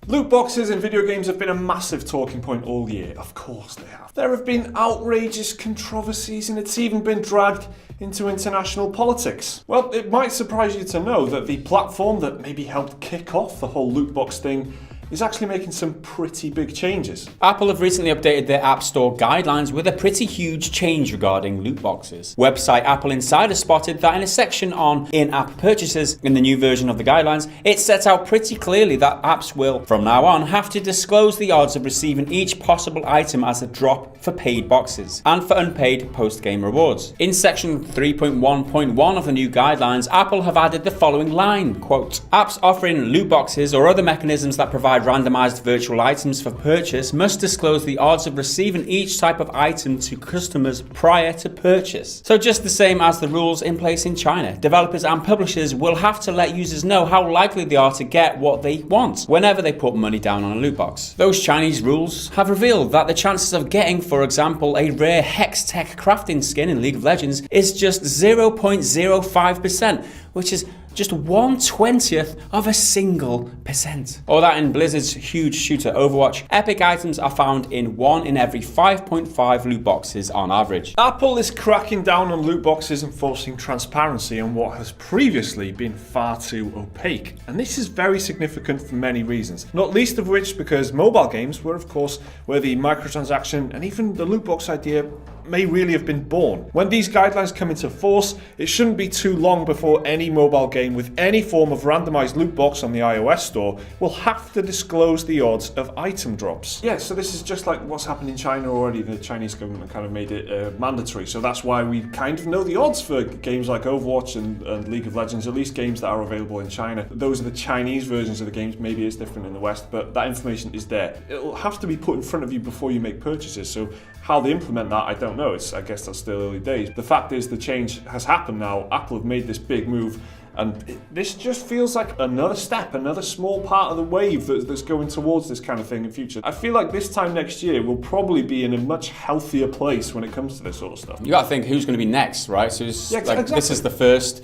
Loot boxes in video games have been a massive talking point all year. Of course they have. There have been outrageous controversies and it's even been dragged into international politics. Well, it might surprise you to know that the platform that maybe helped kick off the whole loot box thing is actually making some pretty big changes. Apple have recently updated their App Store guidelines with a pretty huge change regarding loot boxes. Website Apple Insider spotted that in a section on in-app purchases in the new version of the guidelines, it sets out pretty clearly that apps will, from now on, have to disclose the odds of receiving each possible item as a drop for paid boxes and for unpaid post-game rewards. In section 3.1.1 of the new guidelines, Apple have added the following line, quote, "Apps offering loot boxes or other mechanisms that provide randomized virtual items for purchase must disclose the odds of receiving each type of item to customers prior to purchase." So just the same as the rules in place in China, developers and publishers will have to let users know how likely they are to get what they want whenever they put money down on a loot box. Those Chinese rules have revealed that the chances of getting, for example, a rare Hex Tech crafting skin in League of Legends is just 0.05%, which is just 1/20th of a single percent. Or that in Blizzard's huge shooter Overwatch, epic items are found in 1 in every 5.5 loot boxes on average. Apple is cracking down on loot boxes and forcing transparency on what has previously been far too opaque. And this is very significant for many reasons, not least of which because mobile games were, of course, where the microtransaction and even the loot box idea may really have been born. When these guidelines come into force, it shouldn't be too long before any mobile game with any form of randomized loot box on the iOS store will have to disclose the odds of item drops. Yeah, so this is just like what's happened in China already. The Chinese government kind of made it mandatory, so that's why we kind of know the odds for games like Overwatch and League of Legends, at least games that are available in China. Those are the Chinese versions of the games. Maybe it's different in the West, but that information is there. It'll have to be put in front of you before you make purchases, so how they implement that, I don't know. I guess that's still early days. The fact is the change has happened now. Apple have made this big move, and this just feels like another step, another small part of the wave that's going towards this kind of thing in future. I feel like this time next year we'll probably be in a much healthier place when it comes to this sort of stuff. You gotta think who's gonna be next, right? So exactly. This is the first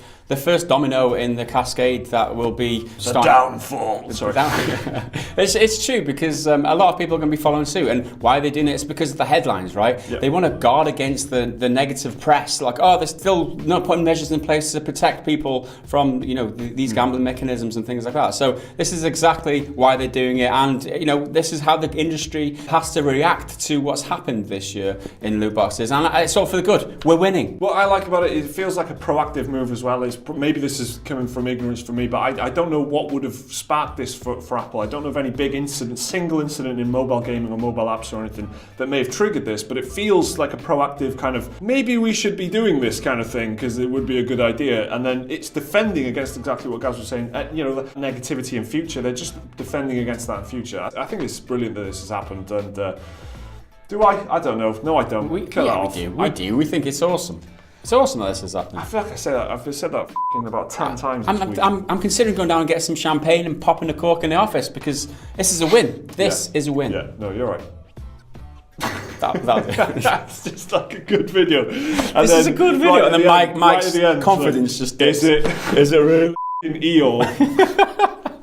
domino in the cascade that will be downfall. Sorry. It's true because a lot of people are going to be following suit, and why are they doing it? It's because of the headlines, right? Yep. They want to guard against the negative press, like, oh, they're still not putting measures in place to protect people from these gambling mechanisms and things like that. So this is exactly why they're doing it, and this is how the industry has to react to what's happened this year in loot boxes, and it's all for the good. We're winning. What I like about it, it feels like a proactive move as well. Maybe this is coming from ignorance for me, but I don't know what would have sparked this for Apple. I don't know of any big single incident in mobile gaming or mobile apps or anything that may have triggered this, but it feels like a proactive kind of, maybe we should be doing this kind of thing because it would be a good idea. And then it's defending against exactly what Gaz was saying, the negativity in future. They're just defending against that in future. I think it's brilliant that this has happened. And do I? I don't know. No, I don't. We do. We think it's awesome. It's awesome that this is happening. I feel like I say that. I've said that about 10 times this week. I'm considering going down and getting some champagne and popping a cork in the office because this is a win. This is a win. Yeah, no, you're right. That's just like a good video. This is a good video. And then Mike's confidence just is it really Eeyore?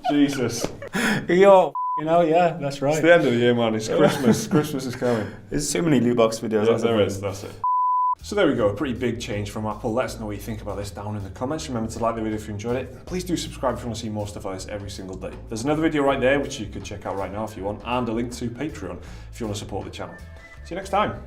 Jesus. Eeyore. Yeah, that's right. It's the end of the year, man. It's Christmas. Christmas is coming. There's too many loot box videos. Yeah, there is. That's it. So there we go, a pretty big change from Apple. Let us know what you think about this down in the comments. Remember to like the video if you enjoyed it. Please do subscribe if you want to see more stuff like this every single day. There's another video right there which you could check out right now if you want, and a link to Patreon if you want to support the channel. See you next time.